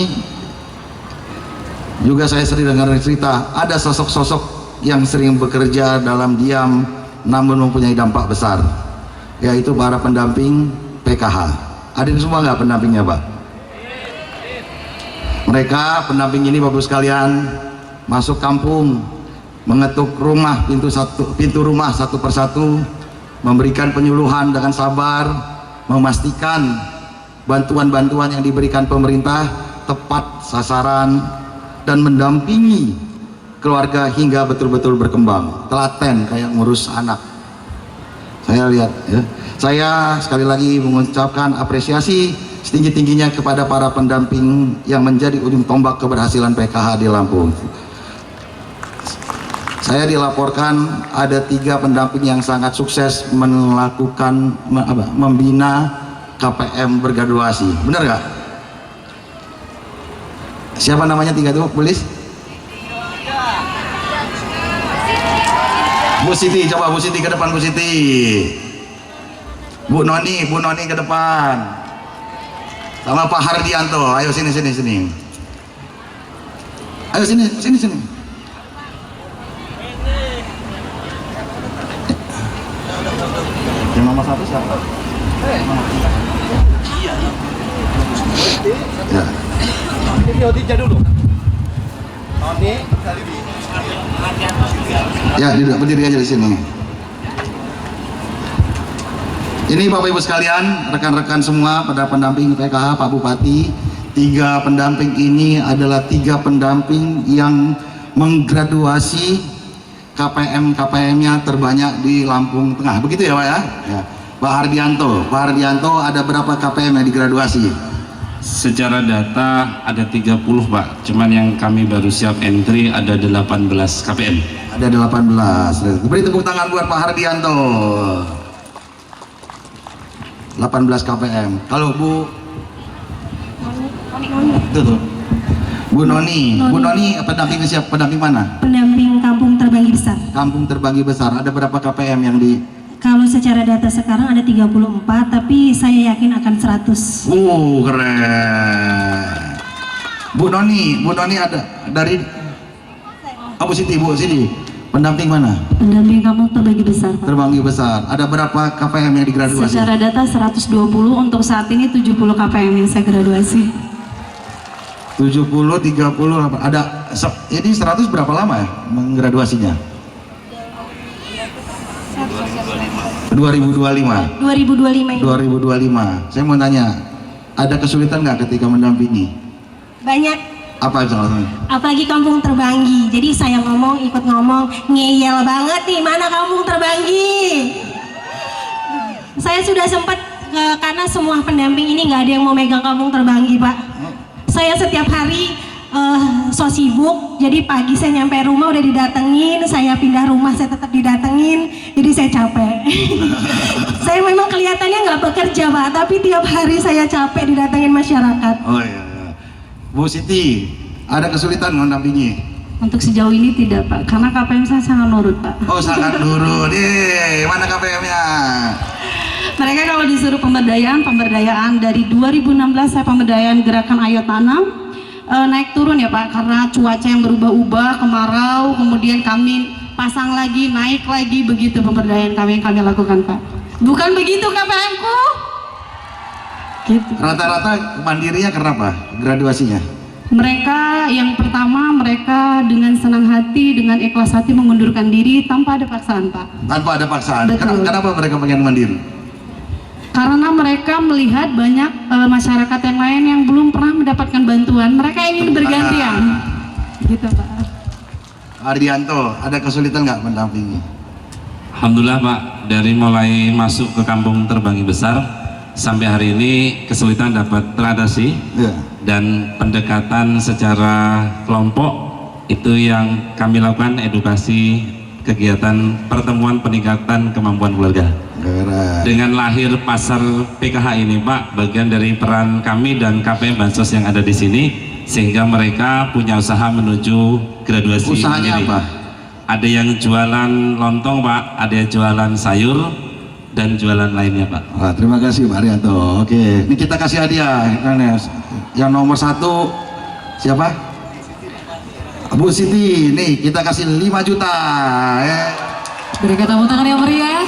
juga saya sering dengar cerita, ada sosok-sosok yang sering bekerja dalam diam namun mempunyai dampak besar, yaitu para pendamping PKH. Ada semua nggak pendampingnya Pak? Mereka pendamping ini Bapak sekalian masuk kampung, mengetuk rumah, pintu rumah satu persatu, memberikan penyuluhan dengan sabar, memastikan bantuan-bantuan yang diberikan pemerintah tepat sasaran, dan mendampingi keluarga hingga betul-betul berkembang. Telaten kayak ngurus anak. Saya lihat, ya. Saya sekali lagi mengucapkan apresiasi setinggi-tingginya kepada para pendamping yang menjadi ujung tombak keberhasilan PKH di Lampung. Saya dilaporkan ada 3 pendamping yang sangat sukses melakukan membina KPM bergraduasi. Benar nggak? Siapa namanya 3 itu, Bulis? Bu Siti, coba Bu Siti ke depan, Bu Siti. Bu Noni ke depan. Sama Pak Hardianto, ayo sini. Ayo sini. Yang nomor 1 siapa? Ya. Ya, berdiri aja di sini. Ini Bapak Ibu sekalian, rekan-rekan semua pada pendamping PKH Pak Bupati, 3 pendamping ini adalah 3 pendamping yang menggraduasi KPM-nya terbanyak di Lampung Tengah. Begitu ya Pak ya? Ya. Pak Hardianto ada berapa KPM yang digraduasi? Secara data ada 30 Pak, cuman yang kami baru siap entry ada 18 KPM. Ada 18. Beri tepuk tangan buat Pak Hardianto. 18 KPM. Kalau Bu tuh. Bu Noni pendamping siapa? Pendamping mana? Pendamping Kampung Terbanggi Besar. Kampung Terbanggi Besar. Ada berapa KPM yang di? Kalau secara data sekarang ada 34, tapi saya yakin akan 100. Keren. Bu Noni ada dari Bu Siti. Pendamping mana? Pendamping Kampung Terbanggi Besar, Pak. Terbanggi Besar. Ada berapa KPM yang digraduasi? Secara data 120, untuk saat ini 70 KPM yang saya graduasi. 70, 30, ada ini 100 berapa lama ya menggraduasinya? 2025. 2025 ini. 2025. Saya mau tanya, ada kesulitan nggak ketika mendampingi? Banyak. Apa soalnya? Apalagi Kampung Terbanggi. Jadi saya ikut ngomong, ngeyel banget nih, mana Kampung Terbanggi. Saya sudah sempat, karena semua pendamping ini nggak ada yang mau megang Kampung Terbanggi, Pak. Saya setiap hari so sibuk, jadi pagi saya nyampe rumah udah didatengin, saya pindah rumah saya tetap didatengin, jadi saya capek. Saya memang kelihatannya nggak bekerja Pak, tapi tiap hari saya capek didatengin masyarakat. Oh iya. Bu Siti, ada kesulitan mendampingi? Untuk sejauh ini tidak Pak, karena KPM saya sangat nurut Pak. Oh sangat nurut. Mana KPM-nya? Mereka kalau disuruh pemberdayaan dari 2016 saya pemberdayaan gerakan Ayo Tanam, naik turun ya Pak, karena cuaca yang berubah-ubah, kemarau, kemudian kami pasang lagi, naik lagi, begitu pemberdayaan kami yang kami lakukan Pak. Bukan begitu KPM-ku? Gitu. Rata-rata mandirinya kenapa graduasinya? Mereka yang pertama, mereka dengan senang hati, dengan ikhlas hati mengundurkan diri tanpa ada paksaan Pak. Tanpa ada paksaan. Betul. Kenapa mereka pengen mandiri? Karena mereka melihat banyak masyarakat yang lain yang belum pernah mendapatkan bantuan, mereka ingin bergantian. Gitu Pak. Ardianto, ada kesulitan nggak mendampingi? Alhamdulillah Pak, dari mulai masuk ke Kampung Terbanggi Besar sampai hari ini kesulitan dapat teratasi. Ya. Dan pendekatan secara kelompok itu yang kami lakukan, edukasi, kegiatan pertemuan peningkatan kemampuan keluarga. Keren. Dengan lahir pasar PKH ini Pak, bagian dari peran kami dan KPM Bansos yang ada di sini, sehingga mereka punya usaha menuju graduasi. Usahanya ini. apa? Ada yang jualan lontong Pak, ada yang jualan sayur dan jualan lainnya Pak. Wah, terima kasih Pak Arianto. Oke, ini kita kasih hadiah. Yang nomor 1 siapa? Bu Siti. Nih kita kasih 5 juta. Berikan tepuk tangan yang meriah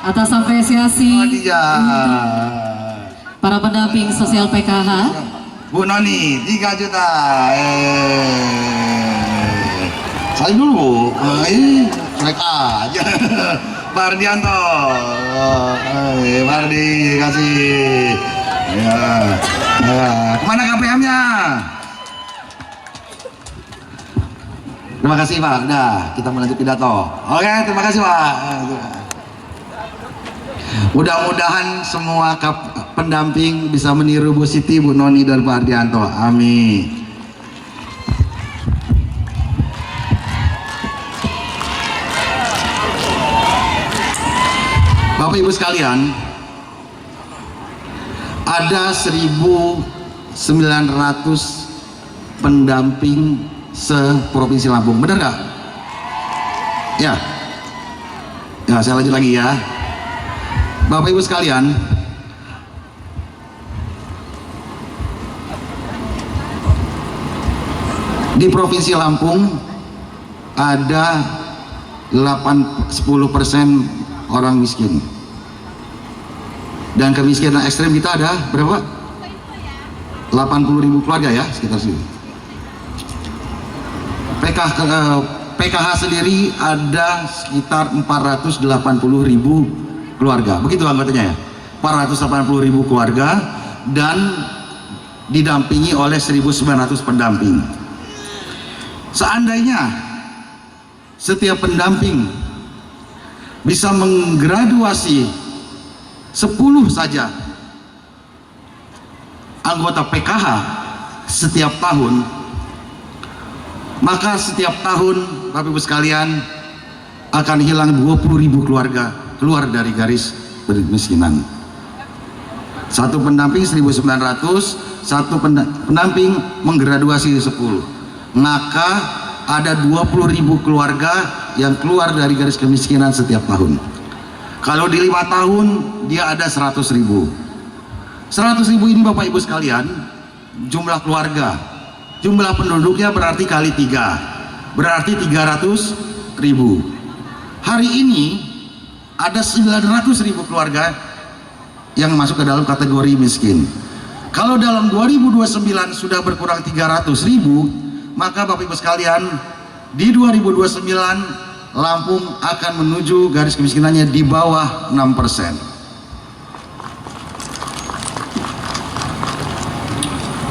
atas apresiasi para pendamping sosial PKH. Bu Noni 3 juta. Saling dulu. Selek aja. Pak Ardianto. Pak Ardi kasih. Ya. Kemana KPM-nya? Terima kasih Pak. Udah, kita melanjut pidato. Oke, terima kasih Pak. Mudah-mudahan semua pendamping bisa meniru Bu Siti, Bu Noni, dan Pak Ardianto. Amin. Bapak Ibu sekalian, ada 1.900 pendamping se-Provinsi Lampung, benar nggak? Ya, saya lanjut lagi ya. Bapak Ibu sekalian, di Provinsi Lampung ada 10% orang miskin, dan kemiskinan ekstrem kita ada berapa? 80.000 keluarga ya, sekitar situ. PKH sendiri ada sekitar 480.000 keluarga. Begitu anggotanya ya, 480.000 keluarga dan didampingi oleh 1.900 pendamping. Seandainya setiap pendamping bisa menggraduasi 10 saja anggota PKH setiap tahun, maka setiap tahun Bapak Ibu sekalian akan hilang 20.000 keluarga keluar dari garis kemiskinan. Satu pendamping 1.900, satu pendamping menggraduasi 10, maka ada 20.000 keluarga yang keluar dari garis kemiskinan setiap tahun. Kalau di 5 tahun dia ada 100.000. 100.000 ini Bapak Ibu sekalian jumlah keluarga, jumlah penduduknya berarti kali 3, berarti 300.000. Hari ini ada 900.000 keluarga yang masuk ke dalam kategori miskin. Kalau dalam 2029 sudah berkurang 300.000, maka Bapak Ibu sekalian di 2029 Lampung akan menuju garis kemiskinannya di bawah 6%.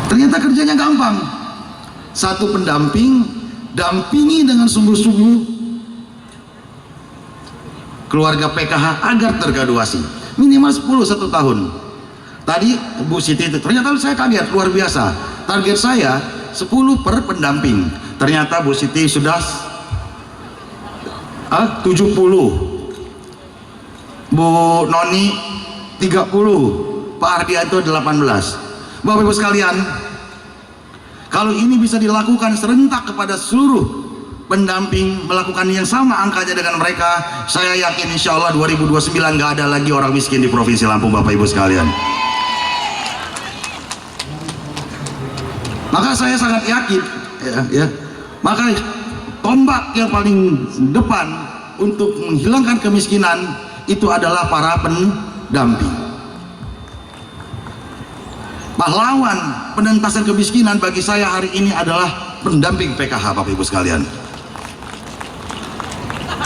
Ternyata kerjanya gampang. Satu pendamping dampingi dengan sungguh-sungguh keluarga PKH agar tergraduasi minimal 10 1 tahun. Tadi Bu Siti itu ternyata saya kaget, luar biasa. Target saya 10 per pendamping. Ternyata Bu Siti sudah 70, Bu Noni 30, Pak Ardianto 18. Bapak Ibu sekalian, kalau ini bisa dilakukan serentak kepada seluruh pendamping melakukan yang sama angkanya dengan mereka, saya yakin insya Allah 2029 nggak ada lagi orang miskin di Provinsi Lampung, Bapak Ibu sekalian. Maka saya sangat yakin, maka tombak yang paling depan untuk menghilangkan kemiskinan itu adalah para pendamping. Pahlawan penentasan kemiskinan bagi saya hari ini adalah pendamping PKH, Bapak Ibu sekalian.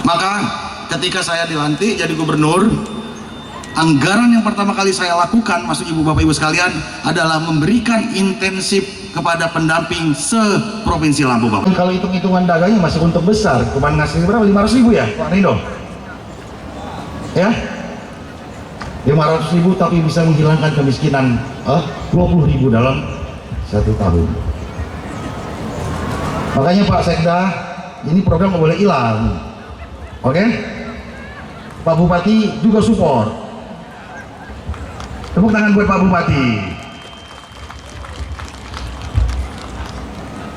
Maka ketika saya dilantik jadi gubernur, anggaran yang pertama kali saya lakukan, masuk Ibu Bapak Ibu sekalian, adalah memberikan intensif kepada pendamping se-Provinsi Lampung, Bapak. Kalau hitung-hitungan dagangnya masih untung besar, cuma ngasih berapa? 500.000 ya, Pak Rido? Ya? 500.000 tapi bisa menghilangkan kemiskinan 20.000 dalam 1 tahun. Makanya Pak Sekda, ini program nggak boleh hilang. Oke? Pak Bupati juga support. Tepuk tangan buat Pak Bupati.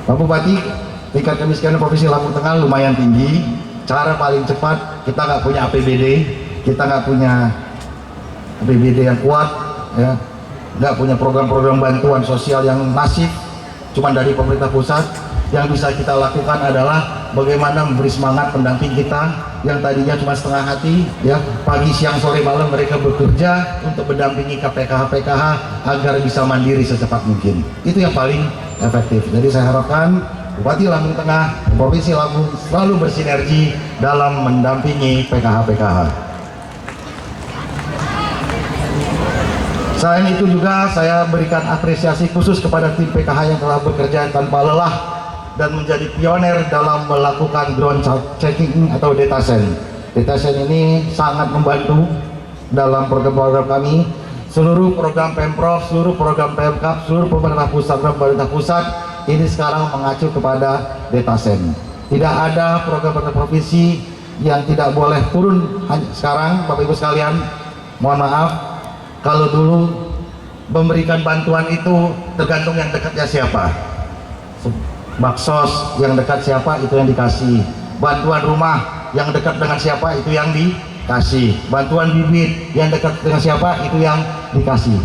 Pak Bupati, tingkat kemiskinan Provinsi Lampung Tengah lumayan tinggi. Cara paling cepat, kita nggak punya APBD, kita nggak punya APBD yang kuat, ya, nggak punya program-program bantuan sosial yang masif, cuma dari pemerintah pusat. Yang bisa kita lakukan adalah bagaimana memberi semangat pendamping kita yang tadinya cuma setengah hati, ya, pagi, siang, sore, malam mereka bekerja untuk mendampingi PKH-PKH agar bisa mandiri secepat mungkin. Itu yang paling efektif. Jadi saya harapkan Bupati Lampung Tengah, Provinsi Lampung selalu bersinergi dalam mendampingi PKH-PKH. Selain itu juga saya berikan apresiasi khusus kepada tim PKH yang telah bekerja tanpa lelah dan menjadi pioner dalam melakukan ground checking atau data send. Data send ini sangat membantu dalam program-program kami. Seluruh program Pemprov, seluruh program Pemkab, seluruh pemerintah pusat ini sekarang mengacu kepada data send. Tidak ada program provinsi yang tidak boleh turun sekarang, Bapak Ibu sekalian. Mohon maaf, kalau dulu memberikan bantuan itu tergantung yang dekatnya siapa. Baksos yang dekat siapa itu yang dikasih. Bantuan rumah yang dekat dengan siapa itu yang dikasih. Bantuan bibit yang dekat dengan siapa itu yang dikasih.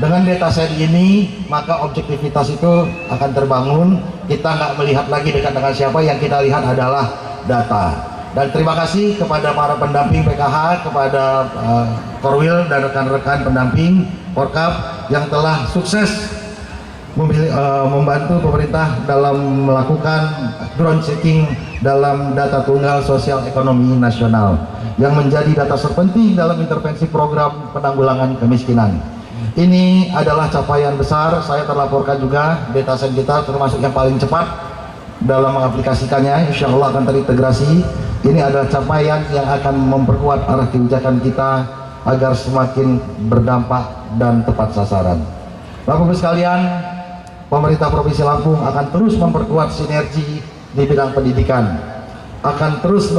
Dengan data set ini maka objektivitas itu akan terbangun. Kita nggak melihat lagi dekat dengan siapa, yang kita lihat adalah data. Dan terima kasih kepada para pendamping PKH, kepada Korwil dan rekan-rekan pendamping Porkap yang telah sukses membantu pemerintah dalam melakukan ground checking dalam data tunggal sosial ekonomi nasional yang menjadi data terpenting dalam intervensi program penanggulangan kemiskinan. Ini adalah capaian besar. Saya terlaporkan juga data set kita termasuk yang paling cepat dalam mengaplikasikannya, insya Allah akan terintegrasi. Ini adalah capaian yang akan memperkuat arah kebijakan kita agar semakin berdampak dan tepat sasaran. Bapak-Ibu sekalian, pemerintah Provinsi Lampung akan terus memperkuat sinergi di bidang pendidikan, akan terus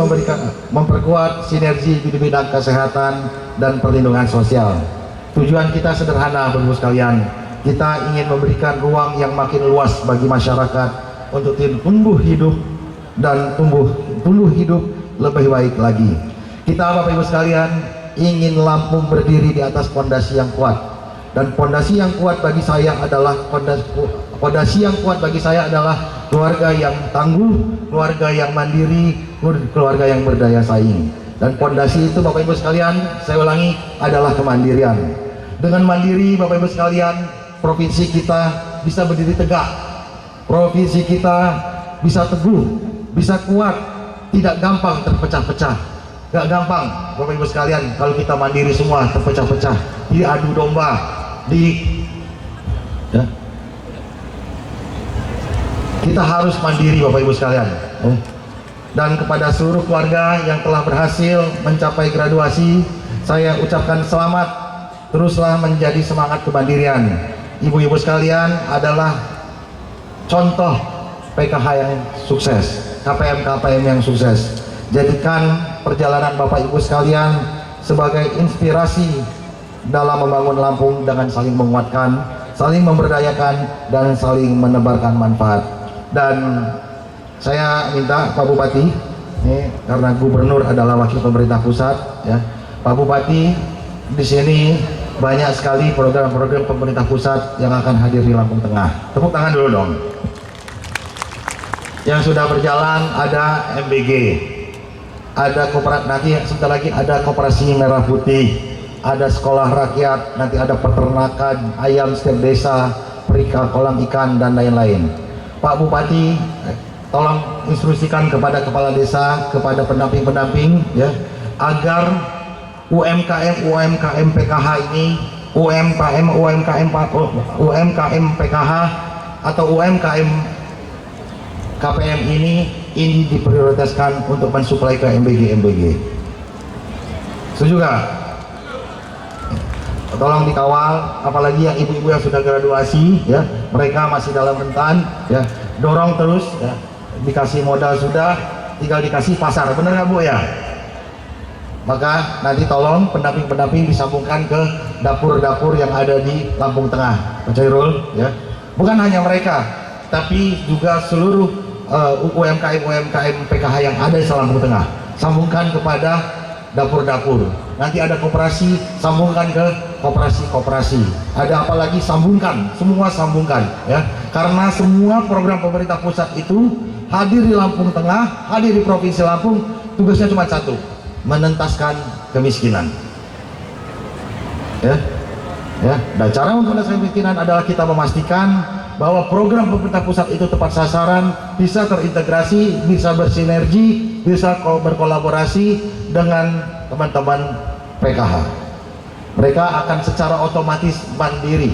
memperkuat sinergi di bidang kesehatan dan perlindungan sosial. Tujuan kita sederhana, Bapak-Ibu sekalian, kita ingin memberikan ruang yang makin luas bagi masyarakat untuk tumbuh hidup dan tumbuh hidup lebih baik lagi. Kita, Bapak-Ibu sekalian, ingin Lampung berdiri di atas fondasi yang kuat, dan fondasi yang kuat bagi saya adalah keluarga yang tangguh, keluarga yang mandiri, keluarga yang berdaya saing. Dan fondasi itu, Bapak-Ibu sekalian, saya ulangi, adalah kemandirian. Dengan mandiri, Bapak-Ibu sekalian, provinsi kita bisa berdiri tegak, provinsi kita bisa teguh, bisa kuat, tidak gampang terpecah-pecah. Gak gampang, Bapak-Ibu sekalian, kalau kita mandiri semua terpecah-pecah, diadu domba, kita harus mandiri, Bapak-Ibu sekalian. Dan kepada seluruh keluarga yang telah berhasil mencapai graduasi, saya ucapkan selamat. Teruslah menjadi semangat kemandirian. Ibu-ibu sekalian adalah contoh PKH yang sukses, KPM yang sukses. Jadikan perjalanan Bapak Ibu sekalian sebagai inspirasi dalam membangun Lampung dengan saling menguatkan, saling memberdayakan, dan saling menebarkan manfaat. Dan saya minta Pak Bupati, karena Gubernur adalah wakil pemerintah pusat, ya, Pak Bupati, di sini banyak sekali program-program pemerintah pusat yang akan hadir di Lampung Tengah. Tepuk tangan dulu dong. Yang sudah berjalan ada MBG, ada koperasi, nanti sebentar lagi ada koperasi merah putih, ada sekolah rakyat, nanti ada peternakan ayam setiap desa, perika kolam ikan, dan lain-lain. Pak Bupati, tolong instruksikan kepada kepala desa, kepada pendamping-pendamping, ya, agar UMKM PKH ini, UMKM PKH atau UMKM KPM ini diprioritaskan untuk mensuplai ke MBG. Setuju nggak? Tolong dikawal, apalagi yang ibu-ibu yang sudah graduasi, ya, mereka masih dalam rentan, ya, dorong terus, ya, dikasih modal sudah, tinggal dikasih pasar, bener nggak Bu ya? Maka nanti tolong pendamping-pendamping disambungkan ke dapur-dapur yang ada di Lampung Tengah, Pak Cairul, ya. Bukan hanya mereka, tapi juga seluruh UMKM PKH yang ada di Lampung Tengah, sambungkan kepada dapur-dapur. Nanti ada koperasi, sambungkan ke koperasi. Ada apa lagi, sambungkan, semua sambungkan, ya. Karena semua program pemerintah pusat itu hadir di Lampung Tengah, hadir di Provinsi Lampung, tugasnya cuma satu, menentaskan kemiskinan. Ya. Dan cara untuk menentaskan kemiskinan adalah kita memastikan bahwa program pemerintah pusat itu tepat sasaran, bisa terintegrasi, bisa bersinergi, bisa berkolaborasi dengan teman-teman PKH. Mereka akan secara otomatis mandiri,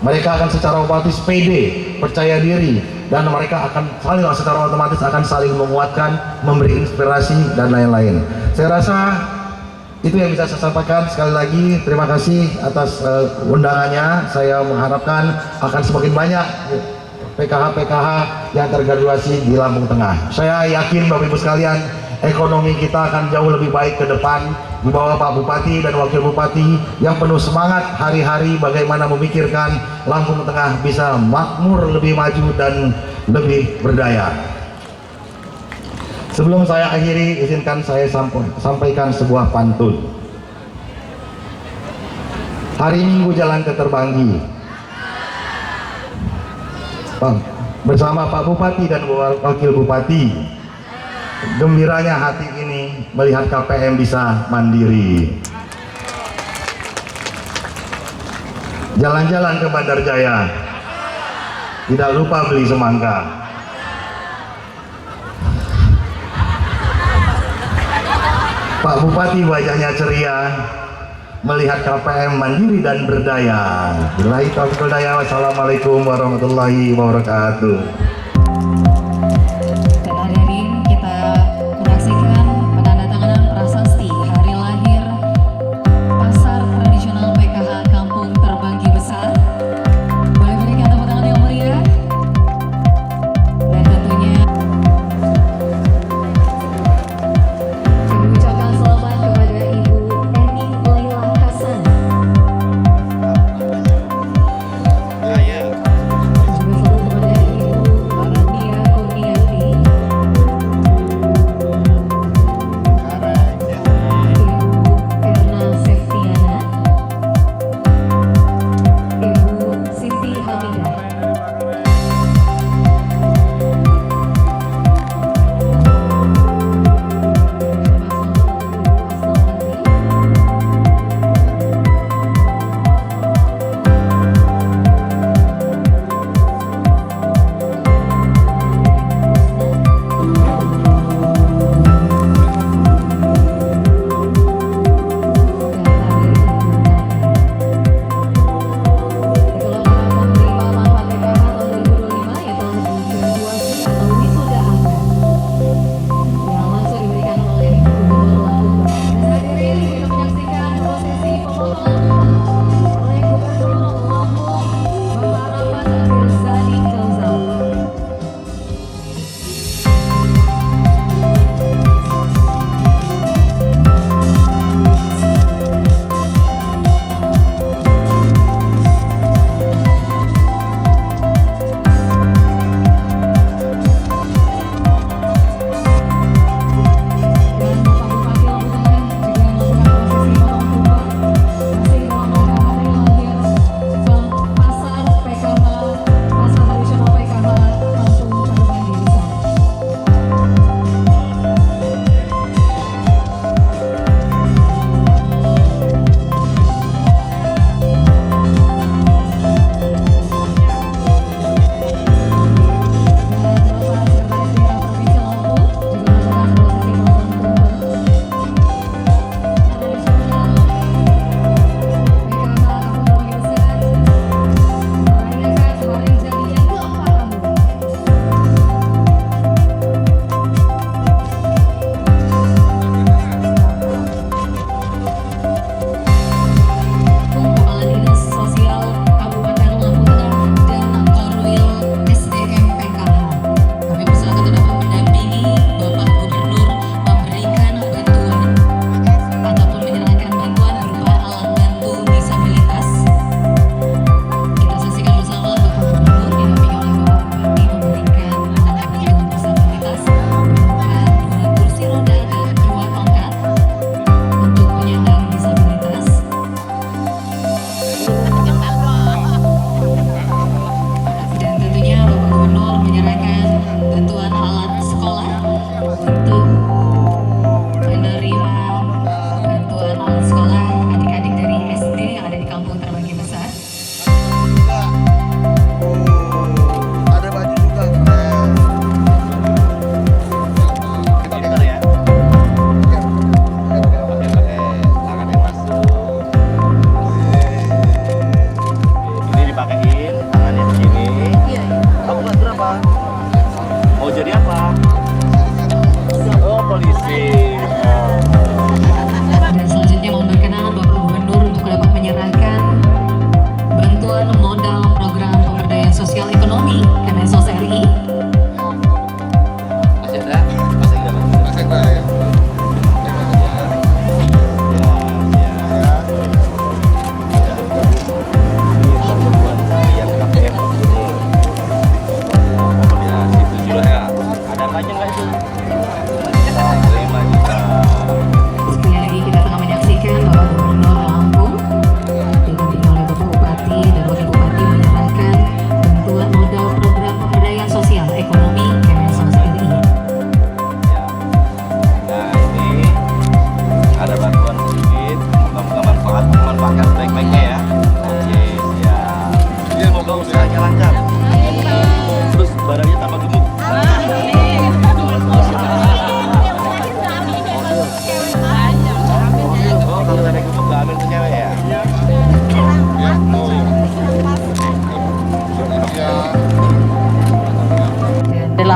mereka akan secara otomatis pede, percaya diri, dan mereka akan secara otomatis akan saling menguatkan, memberi inspirasi, dan lain-lain. Saya rasa itu yang bisa saya sampaikan. Sekali lagi terima kasih atas undangannya. Saya mengharapkan akan semakin banyak PKH yang tergraduasi di Lampung Tengah. Saya yakin Bapak Ibu sekalian, ekonomi kita akan jauh lebih baik ke depan di bawah Pak Bupati dan Wakil Bupati yang penuh semangat hari-hari bagaimana memikirkan Lampung Tengah bisa makmur, lebih maju, dan lebih berdaya. Sebelum saya akhiri, izinkan saya sampaikan sebuah pantun. Hari Minggu jalan ke Terbanggi, bersama Pak Bupati dan Wakil Bupati. Gembiranya hati ini melihat KPM bisa mandiri. Jalan-jalan ke Bandarjaya, Tidak lupa beli semangka. Pak Bupati wajahnya ceria melihat KPM mandiri dan berdaya. Billahi taufiq wal hidayah. Wassalamualaikum warahmatullahi wabarakatuh. Dan hadirin, kita menyaksikan penandatanganan prasasti hari lahir Pasar Tradisional PKH Kampung Terbanggi Besar. Boleh berikan tepuk tangan yang meriah. Dan tentunya kami ucapkan selamat kepada Ibu Eni Laila Hasan. Juga selamat kepada Ibu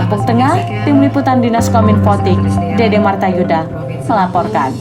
Lampung Tengah, Tim Liputan Dinas Kominfotik, Dede Martayuda melaporkan.